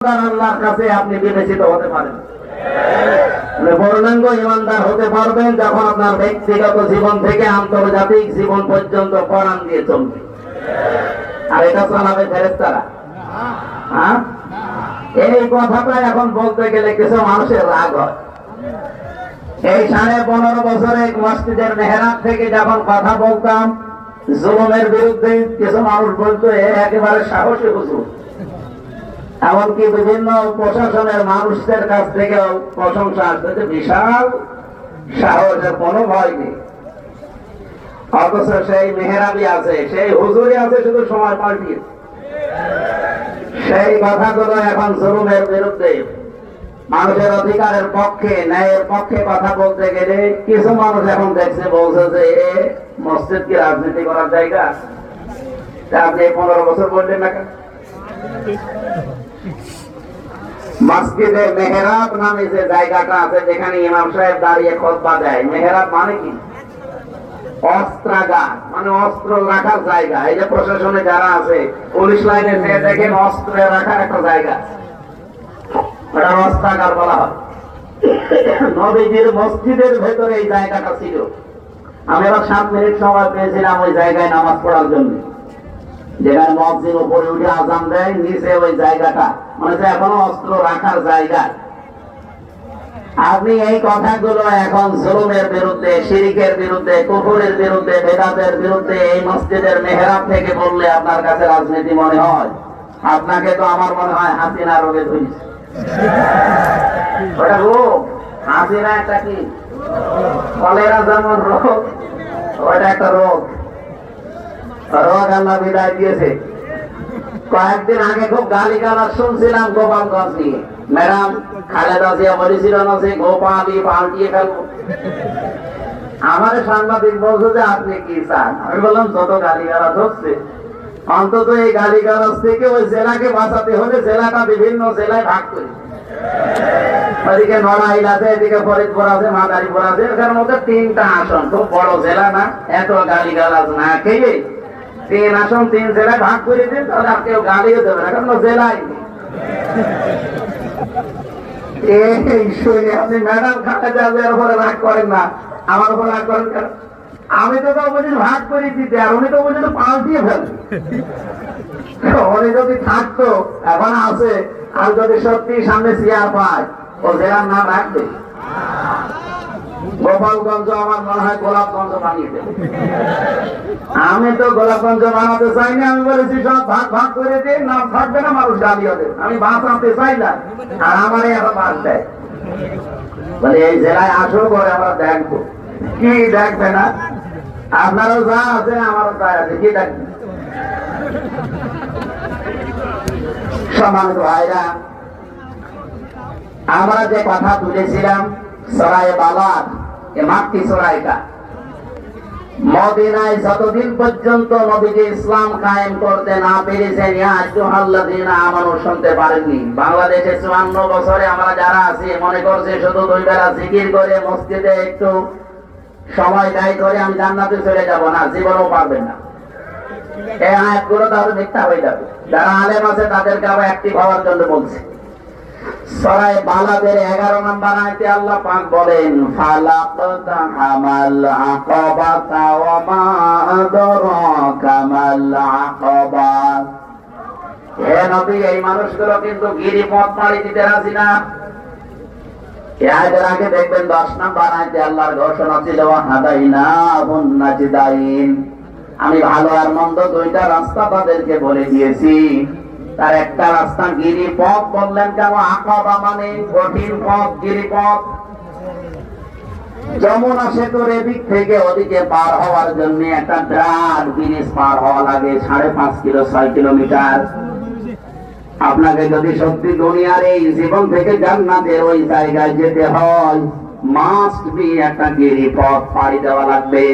আল্লাহর কাছে আপনি বিবেচিত হতে পারেন। পূর্ণাঙ্গ ইমানদার হতে পারবেন যখন আপনার ব্যক্তিগত জীবন থেকে আন্তর্জাতিক জীবন পর্যন্ত কোরআন দিয়ে চলবে। আর এটা চালাবে ফেরেশতারা? হ্যাঁ, এই কথাটা এখন বলতে গেলে কিছু মানুষের রাগ হয়। এই 15.5 বছরে মসজিদের মেহরাব থেকে যখন কথা বলতাম জুলুমের বিরুদ্ধে, কিছু মানুষ বলতো একেবারে সাহসী হুজুর। এমনকি বিভিন্ন প্রশাসনের মানুষদের কাছ থেকে প্রশংসা আসতে, বিশাল সাহসের কোনো ভয় নেই। অথচ সেই মেহরাবি আছে, সেই হুজুরি আছে, শুধু সময় পাল্টিয়েছে। সেই কথাগুলো এখন জুলুমের বিরুদ্ধে, মানুষের অধিকারের পক্ষে, ন্যায়ের পক্ষে কথা বলতে গেলে কিছু মানুষ এখন দেখছে, বলছে যে এ মসজিদ কি রাজনীতি করার জায়গা? আপনি 15 বছর বললেন না কেন? মসজিদে মেহরাব নামে যে জায়গাটা আছে, যেখানে ইমাম সাহেব দাঁড়িয়ে খুতবা দেয়, মেহরাব মানে কি? অস্ত্রাগার, মানে অস্ত্র রাখার জায়গা। এই যে প্রশাসনে যারা আছে, পুলিশ লাইনে যে দেখেন অস্ত্র রাখার একটা জায়গা, ওটা অস্ত্রাগার বলা হয়। নবীজির মসজিদের ভেতরে এই জায়গাটা ছিল। আমি আবার 7 মিনিট সময় পেয়েছিলাম ওই জায়গায় নামাজ পড়ার জন্য, যেখানে মসজিদ উপরে উঠে আজান দেয়, নিচে ওই জায়গাটা মানে এখনো অস্ত্র রাখার জায়গা। আপনি এই কথাগুলো এখন জুলুমের বিরুদ্ধে, শিরকের বিরুদ্ধে, কুফরের বিরুদ্ধে, বেদাতের বিরুদ্ধে এই মসজিদের মেহরাব থেকে বললে আপনার কাছে রাজনীতি মনে হয়? আপনাকে তো আমার মনে হয় হাসিনা রোগে ধরেছে। ওটা রোগ, হাসিনা একটা কি কলেরা যেমন রোগ, ওটা একটা রোগ। রোগ আল্লাহ বিদায় দিয়েছে। কয়েকদিন আগে খুব গালিগালাজ শুনছিলাম গোপালগঞ্জ নিয়ে। ম্যাডাম খালেদা জিয়া বলেছিল না যে গোপালই পাল্টিয়ে ফেলবো। আমার সাংবাদিক বলছে যে আপনি কি চান? আমি বললাম যত গালিগালাজ হচ্ছে, অন্তত এই গালিগালাজ থেকে ওই জেলাকে বাঁচাতে হলে জেলাটা বিভিন্ন জেলায় ভাগ করি। ওইদিকে নড়াইল আছে, এদিকে ফরিদপুর আছে, মাদারীপুর আছে, এখানের মধ্যে 3টা আসন, খুব বড় জেলা না, এত গালিগালাজ না খেয়ে 3 আসন 3 জেলায় ভাগ করে দিন, তাহলে আর কেউ গালিও দেবে না, কারণ জেলায় এই শুনে আপনি ম্যাডাম খালেদা জিয়ার উপরে রাগ করেন না, আমার উপর রাগ করেন কেন? আমি তো বলছি ভাগ করে দিতে, আর উনি তো বলছেন পাল্টিয়ে ফেলবে। উনি যদি থাকতো, এখন আছে, আর যদি সত্যি সামনে চেয়ার পায়, ও জেলার নাম রাখবে? গোপালগঞ্জ আমার মনে হয় গোলাপগঞ্জ বানিয়ে দেবে। আমি তো গোলাপগঞ্জ বানাতে চাইনি, আমি বলেছি সব ভাগ ভাগ করে দিন, নাম থাকবে না, মানুষ গালিও দেবে। আমি বাঁচাতে চাইলাম, আর আমারই এখন বাদ দেয়। বলে এই জেলায় আসো, করে আমরা দেখবো। কি দেখবে না? আপনারও যা আছে, আমারও তাই আছে, কি দেখবে? সম্মানিত ভাইরা, আমরা যে কথা তুলেছিলাম সরায়ে বালাদ, মাক্কি সরাইটা, মদিনায় যতদিন পর্যন্ত নবীজি ইসলাম কায়েম করতে না পেরেছেন, ইয়া আইয়ুহাল্লাযীনা আমানু শুনতে পারেননি। বাংলাদেশে 54 বছরে আমরা যারা আছি মনে করছে শুধু 2 বেলা জিকির করে মসজিদে একটু সময় ব্যয় করে আমি জান্নাতে চলে যাব, না, জীবনও পারবেন না। এই আয়াতগুলো তাহলে মিথ্যা হয়ে যাবে। যারা আলেম আছে তাদেরকে আবার অ্যাক্টিভ হওয়ার জন্য বলছে। সূরা বালাদের 11 নম্বর আয়াতে আল্লাহ পাক বলেন, ফালাকতাহামাল আকাবাতা ওয়া মা আদরাকা মাল আকাবা। হে নবী, এই মানুষগুলো কিন্তু গিরিপথ পাড়ি দিতে রাজি না। এই আয়াতের আগে দেখবেন 10 নম্বর আয়াতে আল্লাহর ঘোষণা ছিল, হাদাইনাহুন নাজদাইন, আমি ভালো আর মন্দ 2টা রাস্তা তাদেরকে বলে দিয়েছি। তার একটা রাস্তা গিরিপথ বললেন কেন? আকাবা মানে কঠিন পথ, গিরিপথ। যমুনা সেতুর এদিক থেকে ওদিকে পার হওয়ার জন্য একটা ব্রাড ব্রিজ পার হওয়া লাগে 5.5 কিলো 6 কিলোমিটার। আপনাকে যদি সত্যি দুনিয়ার এই জীবন থেকে জান্নাতের ওই জায়গায় যেতে হয়, মাস্ট বি একটা গিরিপথ পাড়ি দেওয়া লাগবে।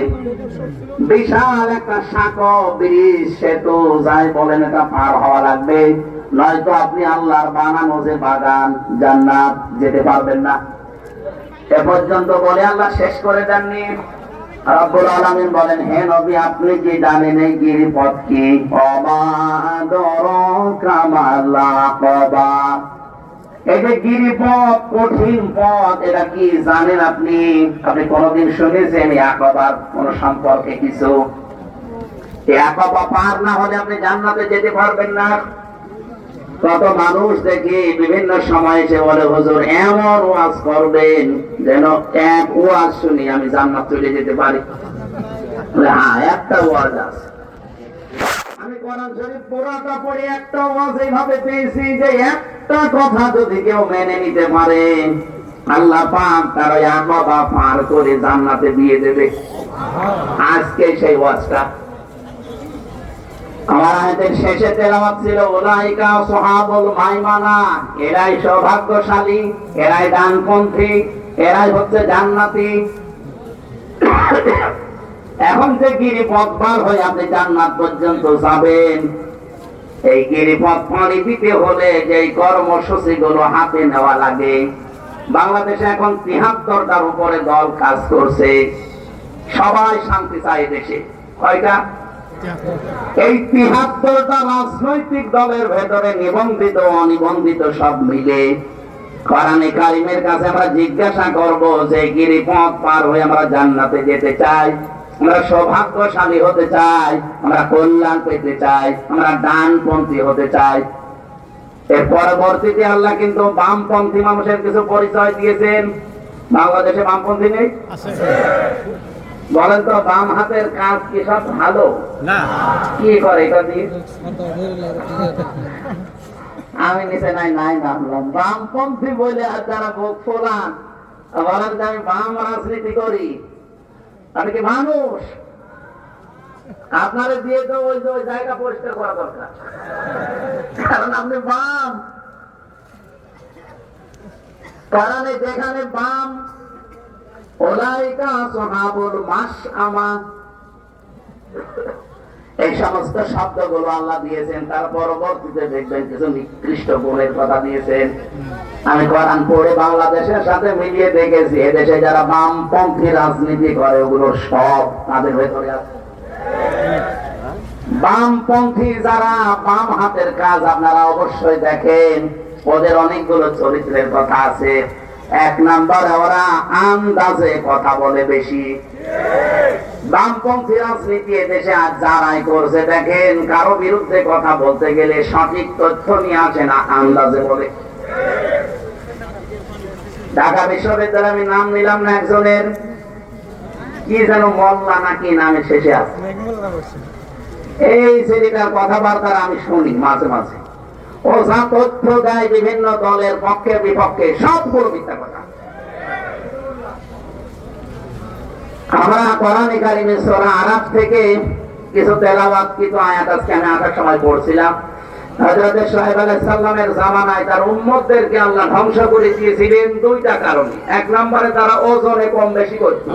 বিশাল একটা সাঁকো ব্রিজ, সেতু যাই বলেন, এটা পার হওয়া লাগবে, নয়তো আপনি আল্লাহর বানানো যে বাগান জান্নাত যেতে পারবেন না। এ পর্যন্ত বলে আল্লাহ শেষ করে দেননি। রব্বুল আলামিন বলেন, হে নবী, আপনি কি জানেন এই গিরিপথ কি? ওয়া মা আদরাকা মাল আকাবা। এই যে গিরিপথ, কঠিন পথ, এটা কি জানেন আপনি? আপনি কোনদিন শুনেছেন আকাবার কোন সম্পর্কে কিছু? আকাবা পার না হলে আপনি জান্নাতে যেতে পারবেন না। কত মানুষ দেখি বিভিন্ন সময় এসে বলে, হুজুর এমন ওয়াজ করবেন যেন এক ওয়াজ শুনি আমি জান্নাত চলে যেতে পারি। হ্যাঁ, একটা ওয়াজ আছে। আমি কোরআন শরীফ পুরাটা পড়ে একটা ওয়াজ এইভাবে পেয়েছি যে একটা কথা যদি কেউ মেনে নিতে পারে, আল্লাহ পাক তার ওই আকাবা পার করে জান্নাতে দিয়ে দেবে। আজকে সেই ওয়াজটা আমার আয়াতের শেষে তেলাওয়াত ছিল, উলাইকা আসহাবুল মাইমানা, এরাই সৌভাগ্যশালী, এরাই ডানপন্থী, এরাই হচ্ছে জান্নাতি। এখন যে গিরিপথ পার হয়ে আপনি জান্নাত পর্যন্ত যাবেন, এই গিরিপথ পাড়ি দিতে হলে যে কর্মসূচি গুলো হাতে নেওয়া লাগে, বাংলাদেশে এখন ৭৩টার উপরে দল কাজ করছে। সবাই শান্তি চায় দেশে। কয়টা? এই ৭৩টা রাজনৈতিক দলের ভেতরে নিবন্ধিত অনিবন্ধিত সব মিলে কোরআনে কারিমের কাছে আমরা জিজ্ঞাসা করব যে গিরিপথ পার হয়ে আমরা জান্নাতে যেতে চাই, আমরা সৌভাগ্যশালী হতে চাই, আমরা কল্যাণ পেতে চাই, আমরা ডানপন্থী হতে চাই। এর পরবর্তীতে আল্লাহ কিন্তু বামপন্থী মানুষের কিছু পরিচয় দিয়েছেন। বাংলাদেশে বামপন্থী নেই? বলেন তো, বাম হাতের কাজ কি সব ভালো? না। কি করে এটা দিয়ে? আমি নিচে নাই নামলাম বামপন্থী বলে, আর যারা বুক ফোলান বলেন যে আমি বাম রাজনীতি করি, আমি কি মানুষ? আপনারা দিয়ে তো ওই যে ওই জায়গা পরিষ্কার করা দরকার, কারণ আপনি বাম। কারণ যেখানে বাম, উলাইকা আসহাবুল মাশআমা, এই সমস্ত শব্দগুলো আল্লাহ দিয়েছেন। তার পরবর্তীতে দেখবেন কিছু নিকৃষ্ট গুণের কথা দিয়েছেন। আমি কোরআন পড়ে বাংলাদেশের সাথে মিলিয়ে দেখেছি, এদেশে যারা বামপন্থী রাজনীতি করে ওগুলো সব তাদের ভেতরে আছে। বামপন্থী যারা বাম হাতের কাজ আপনারা অবশ্যই দেখেন, ওদের অনেকগুলো চরিত্রের কথা আছে। এক নম্বরে ওরা আন্দাজে কথা বলে বেশি। বামপন্থী রাজনীতি এদেশে আজ যারাই করছে দেখেন, কারো বিরুদ্ধে কথা বলতে গেলে সঠিক তথ্য নিয়ে আসে না, আন্দাজে বলে। ঢাকা বিশ্ববিদ্যালয়ে আমি নাম নিলাম না একজনের, কি যেন মোল্লা নাকি নামে শেষে আছে, এই ছেলেটার কথাবার্তা আমি শুনি মাঝে মাঝে। ও যা তথ্য দেয় বিভিন্ন দলের পক্ষে বিপক্ষে, সবগুলো মিথ্যা কথা। আমরা কোরআনে কারিমে সূরা আরাফ থেকে কিছু তেলাওয়াত কিছু আয়াত আজকে আমি আসার সময় পড়ছিলাম। হযরত শুআয়ব আলাইহিস সালামের জামানায় তার উম্মতদেরকে আল্লাহ ধ্বংস করে দিয়েছিলেন দুইটা কারণে। এক নম্বরে তারা ওজনে কম বেশি করত,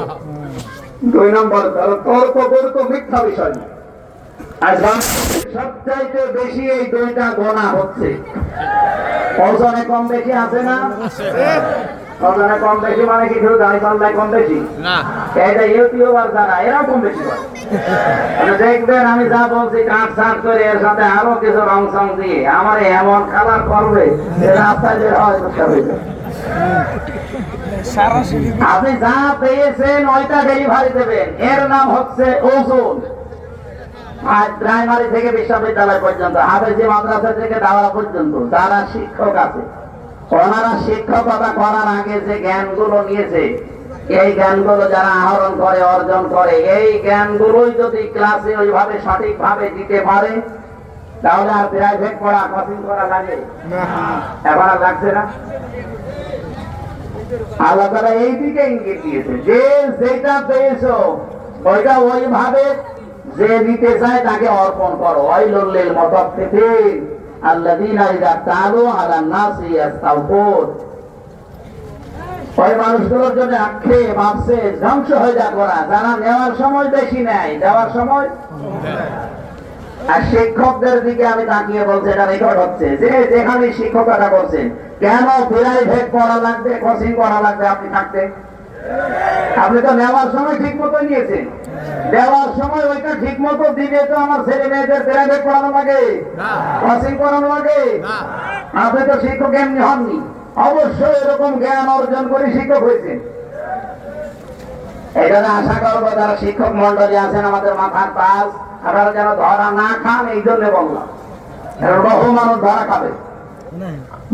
দুই নম্বরে তারা তর্ক করত মিথ্যা বিষয়। আর সবচাইতে বেশি এই দুইটা গোনা হচ্ছে। ওজনে কম বেশি আছে না? ওজনে কম বেশি মানে কি শুধু দাড়ি পাল্লায় কম বেশি না, এটা ইউটিউবার যারা এরা কম বেশি করে। দেখবেন আমি যা বলছি কাট সাট করে এর সাথে আরো কিছু রং সং দিয়ে আমার এমন কালার করবে রাস্তায় বের হয়তো। আপনি যা পেয়েছেন ওইটা ডেলিভারি দেবেন, এর নাম হচ্ছে ওজন। প্রাইমারি থেকে বিশ্ববিদ্যালয় পর্যন্ত, হাফেজি মাদ্রাসা থেকে দাওয়া পর্যন্ত যারা শিক্ষক আছে, ওনারা শিক্ষকতা করার আগে যে জ্ঞানগুলো নিয়েছে, এই জ্ঞানগুলো যারা আহরণ করে অর্জন করে, এই জ্ঞানগুলোই যদি ক্লাসে ওইভাবে সঠিকভাবে দিতে পারে, তাহলে আর প্রাইভেট পড়া কোচিং করা লাগে এখন আর লাগছে না। আল্লাহ তাআলা এই দিকে ইঙ্গিত দিয়েছে যে যেটা পেয়েছো ওইটা ওইভাবে যে দিতে চায় তাকে অর্পণ করো। ওয়াইলুল লিল মুতাফফিফিন আল্লাযীনা ইযা তালু আলান নাসি ইস্তাওফুন। ওই মানুষগুলোর জন্য আক্ষেপ ভাবছে ধ্বংস হয়ে যা করা, যারা নেওয়ার সময় বেশি নেয়, দেওয়ার সময়। আর শিক্ষকদের দিকে আমি তাকিয়ে বলছি, এটা রেকর্ড হচ্ছে, যে যেখানে শিক্ষকতা করছেন কেন প্রাইভেট পড়া লাগবে, কোচিং করা লাগবে আপনি থাকতে? আপনি তো নেওয়ার সময় ঠিক মতো নিয়েছেন, দেওয়ার সময় ওইটা ঠিক মতো দিলে তো আমার ছেলে মেয়েদের প্রাইভেট পড়ানো লাগে, কোচিং করানো লাগে। আপনি তো শিক্ষক এমনি হননি, অবশ্যই এরকম জ্ঞান অর্জন করে শিক্ষক হয়েছেন। এই জন্য আশা করবো যারা শিক্ষক মন্ডলী আছেন আমাদের মাথার তাজ, আপনারা যেন ধরা না খান, এই জন্য বললাম। বহু মানুষ ধরা খাবে,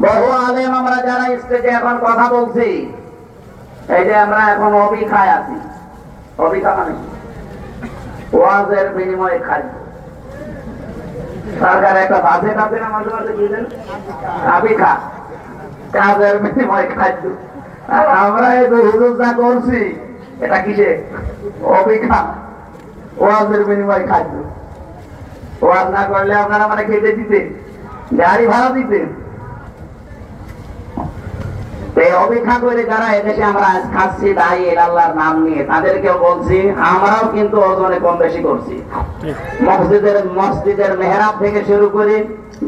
বহু আলেম আমরা যারা স্টেজে এখন কথা বলছি, এই যে আমরা এখন অবিখায় আছি। অবিখা মানে ওয়াজের বিনিময়ে খাই। সরকার একটা বাজেট আছে না, মাঝে মাঝে দিলেন আবিখা, কাজের বিনিময়ে খাদ্য। আর আমরা এই যে হুজুর যা করছি, এটা কিসে? অবিখা, ওয়াজের বিনিময়ে খাদ্য। ওয়াজ না করলে আপনারা মানে খেতে দিতেন, গাড়ি ভাড়া দিতেন। এই অপেক্ষা করে যারা এদেশে আমরা খাচ্ছি দায়ী আল্লাহর নাম নিয়ে, তাদেরকেও বলছি আমরাও কিন্তু ওজনে কম বেশি করছি। মসজিদের মেহরাব থেকে শুরু করে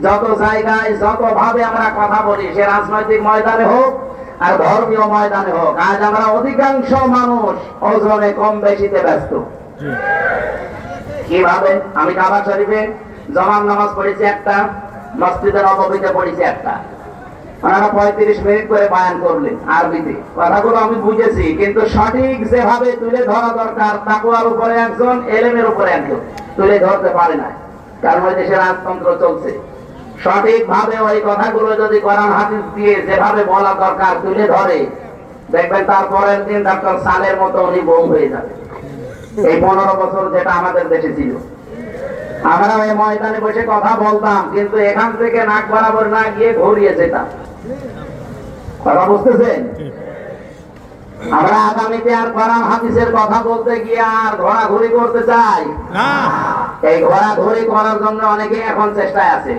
যত জায়গায় যত ভাবে আমরা কথা বলি, সে রাজনৈতিক ময়দানে হোক আর ধর্মীয় ময়দানে হোক, আজ আমরা অধিকাংশ মানুষ ওজনে কম বেশিতে ব্যস্ত। কিভাবে? আমি কাবা শরীফে জমান নামাজ পড়েছি একটা, মসজিদের নববীতে পড়েছি একটা। ওনারা 35 মিনিট করে বয়ান করলেন আরবিতে, কথাগুলো আমি বুঝেছি, কিন্তু সঠিক যেভাবে তুলে ধরা দরকার, তাকওয়ার উপরে একজন, এলেমের উপরে একজন তুলে ধরতে পারে না। কারণ ওই দেশে রাজতন্ত্র চলছে। সঠিক ভাবে ওই কথাগুলো যদি কোরআন হাদিস দিয়ে যেভাবে বলা দরকার তুলে ধরে, দেখবেন তারপরের দিন ডক্টর সালের মতো উনি বোম হয়ে যাবে। এই 15 বছর যেটা আমাদের দেশে ছিল, আমরা ওই ময়দানে বসে কথা বলতাম, কিন্তু এখান থেকে নাক বরাবর না গিয়ে ঘুরিয়ে যেতাম। কথা বুঝতেছেন? আমরা আগামীতে আর কোরআন হাদিসের কথা বলতে গিয়ে আর ঘোরাঘুরি করতে চাই না। এই ঘোরাঘুরি করার জন্য অনেকে এখন চেষ্টায় আছে।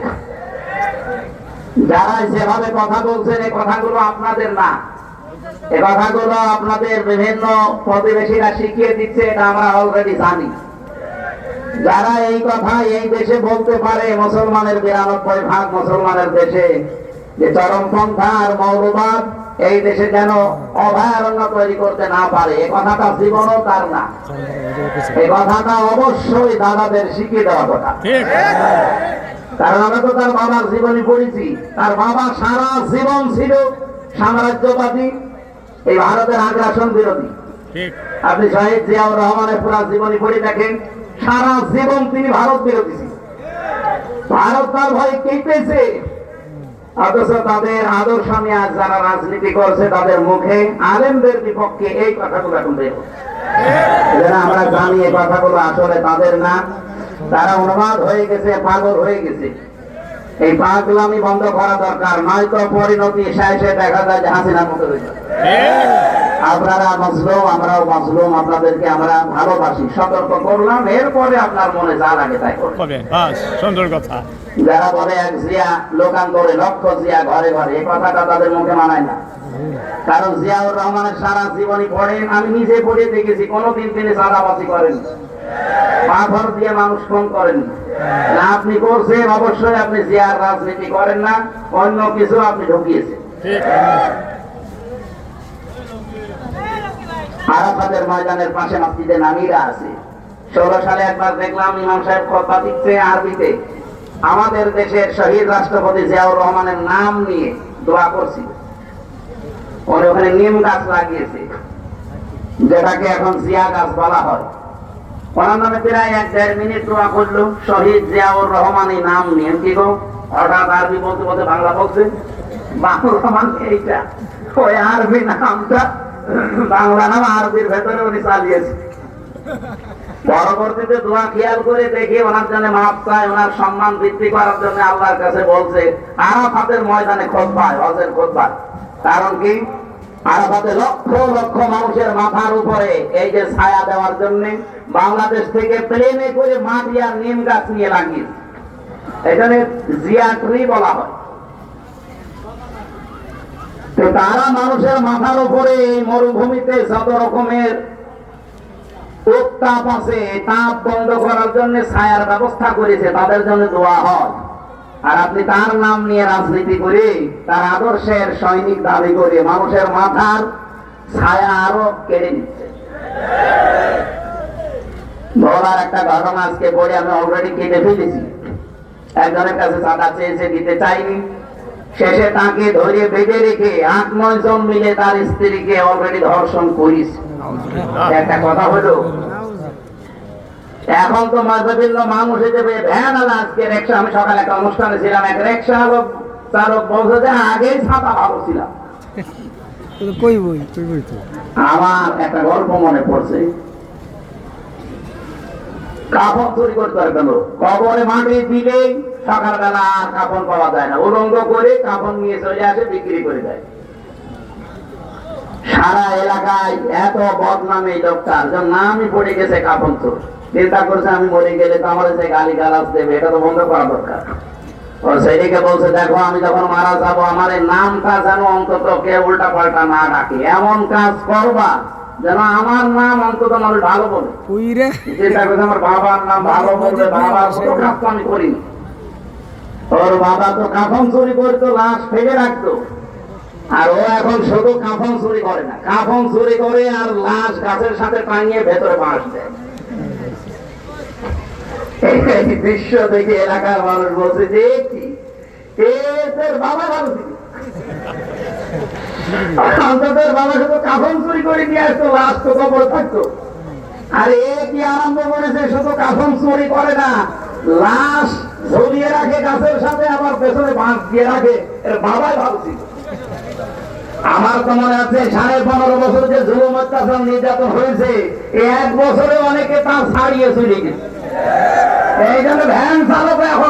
যারা যেভাবে কথা বলছেন, এই কথাগুলো আপনাদের না, এই কথাগুলো আপনাদের বিভিন্ন প্রতিবেশীরা শিখিয়ে দিচ্ছে, এটা আমরা অলরেডি জানি। যারা এই কথা এই দেশে বলতে পারে, মুসলমানের 92% মুসলমানের দেশে, যে চরমপন্থা আর মৌলবাদ এই দেশে যেন অভয়ারণ্য তৈরি করতে না পারে, এই কথাটা জীবনও তার না। এই কথাটা অবশ্যই দাদাদের শিখিয়ে দেওয়া কথা। কারণ আমরা তো তার বাবার জীবনী পড়েছি। তার বাবা সারা জীবন ছিল সাম্রাজ্যবাদী, এই ভারতের আগ্রাসন বিরোধী। আপনি শহীদ জিয়াউর রহমানের পুরা জীবনী পড়ে দেখেন, সারা জীবন তিনি ভারত বিরোধী ছিল। ভারত তার ভয় কেঁপেছে, অথচ তাদের আদর্শ নিয়ে আজ যারা রাজনীতি করছে, তাদের মুখে আলেমদের বিপক্ষে এই কথাগুলো এখন বের হচ্ছে। আমরা জানি এই কথাগুলো আসলে তাদের না, তারা উন্মাদ হয়ে গেছে, পাগল হয়ে গেছে। এই পাগলামি বন্ধ করা দরকার, নয়তো পরিণতি শেষে দেখা যায় যে হাসিনার মতো হয়ে যাবে। আপনারা মজলুম, আমরাও মজলুম, আপনাদেরকে আমরা ভালোবাসি, সতর্ক করলাম, এরপরে আপনার মনে যা লাগে তাই করবেন। সুন্দর কথা। যারা বলে এক জিয়া লোকান্তরে লক্ষ জিয়া ঘরে ঘরে, এই কথাটা তাদের মুখে মানায় না। কারণ জিয়াউর রহমানের সারা জীবনী পড়েন, আমি নিজে পড়ে দেখেছি, কোনোদিন তিনি চাঁদাবাজি করেন, পাথর দিয়ে মানুষ খুন করেন না। আপনি করছেন, অবশ্যই আপনি জিয়ার রাজনীতি করেন না, অন্য কিছু আপনি ঢুকিয়েছেন। আরাফাতের ময়দানের পাশে মসজিদে নামিরা আছে। 16 সালে একবার দেখলাম ইমাম সাহেব খুতবা দিচ্ছে আরবিতে, আমাদের দেশের শহীদ রাষ্ট্রপতি জিয়াউর রহমানের নাম নিয়ে দোয়া করছি। উনি ওখানে নিম গাছ লাগিয়েছে, যেটাকে এখন জিয়া গাছ বলা হয়। ওনার নামে প্রায় 1-1.5 মিনিট দোয়া করলো, শহীদ জিয়াউর রহমান এই নাম নিয়ে। কি গো, হঠাৎ আরবি বলতে বলতে বাংলা বলছে? বাংলা মানে এইটা, ওই আরবি নামটা বাংলা নাম আরবির ভেতরে উনি চালিয়েছে। পরবর্তীতে দোয়া খেয়াল করে দেখি ওনার জন্য মাপ চায়, ওনার সম্মান বৃদ্ধি করার জন্য আল্লাহর কাছে বলছে আরাফাতের ময়দানে খুতবায়, হজের খুতবায়। কারণ কি? আরাফাতে লক্ষ লক্ষ মানুষের মাথার উপরে এই যে ছায়া দেওয়ার জন্য বাংলাদেশ থেকে প্লেনে করে মাটি আর নিম গাছ নিয়ে লাগিয়েছে। এখানে জিয়া ট্রি বলা হয়। তারা মানুষের মাথার উপরে এই মরুভূমিতে যত রকমের উত্তাপ আছে, তাপ বন্ধ করার জন্য ছায়ার ব্যবস্থা করেছে, তাদের জন্য দোয়া হয়। আর আপনি তার নাম নিয়ে রাজনীতি করে, তার আদর্শের সৈনিক দাবি করে মানুষের মাথার ছায়া আরো কেড়ে নিচ্ছে। বলার একটা ঘটনা আজকে পড়ে আমি অলরেডি কেটে ফেলেছি। একজনের কাছে চাঁদা চেয়েছে, দিতে চাইনি। শেষে তাকে ধরে বেঁধে রেখে 8-9 জন মিলে তার স্ত্রীকে অলরেডি ধর্ষণ করিস। একটা কথা হলো, এখন তো বিভিন্ন মানুষ হিসেবে ভ্যান আলা আজকে রিক্সা, আমি সকালে একটা অনুষ্ঠানে ছিলাম, এক রিক্সা চালক বলছে যে আগেই ছাতা ভালো ছিলাম। আমার একটা গল্প মনে পড়ছে, কাপড় চুরি করতে পারে কেন, কবরে মাটি দিলেই সকালবেলা আর কাপড় পাওয়া যায় না, উলঙ্গ করে কাপড় নিয়ে চলে আসে, বিক্রি করে দেয়। সারা এলাকায় এত বদনাম এই লোকটার, যার নামই পড়ে গেছে কাপড় চোর। চিন্তা করছে আমি মরে গেলে তো আমার সে গালি গালাজ দেবে, এটা তো বন্ধ করা দরকার। ও সেদিকে বলছে দেখো আমি যখন মারা যাবো আমার এই নামটা যেন অন্তত কেউ উল্টা পাল্টা না ডাকে, এমন কাজ করবা যেন আমার নাম অন্তত মানুষ ভালো বলে। চিন্তা করছে আমার বাবার নাম ভালো বলবে, বাবার কোনো কাজ তো আমি করিনি। ওর বাবা তো কাফন চুরি করতো, লাশ ফেলে রাখতো, আর ও এখন শুধু কাফন চুরি করে না, কাফন চুরি করে আর লাশ গাছের সাথে টাঙিয়ে ভেতরে বাঁশ দেয়। এই দৃশ্য দেখে এলাকার মানুষ বলছে যে কি বাবা ভালো ছিল, বাবা শুধু কাফন চুরি করে নিয়ে আসতো, লাশ তো কবর থাকতো। আর এ কি আরম্ভ করেছে, শুধু কাফন চুরি করে না, লাশ ঝুলিয়ে রাখে গাছের সাথে, আবার পেছনে বাঁশ দিয়ে রাখে। এর বাবাই ভালো ছিল। আমার তো মনে আছে 15.5 বছর যে জুলুম অত্যাচার নির্যাতন হয়েছে, 1 বছরে অনেকে তা ছাড়িয়ে চলে গেছে। এই জন্য ভ্যান চালক এখন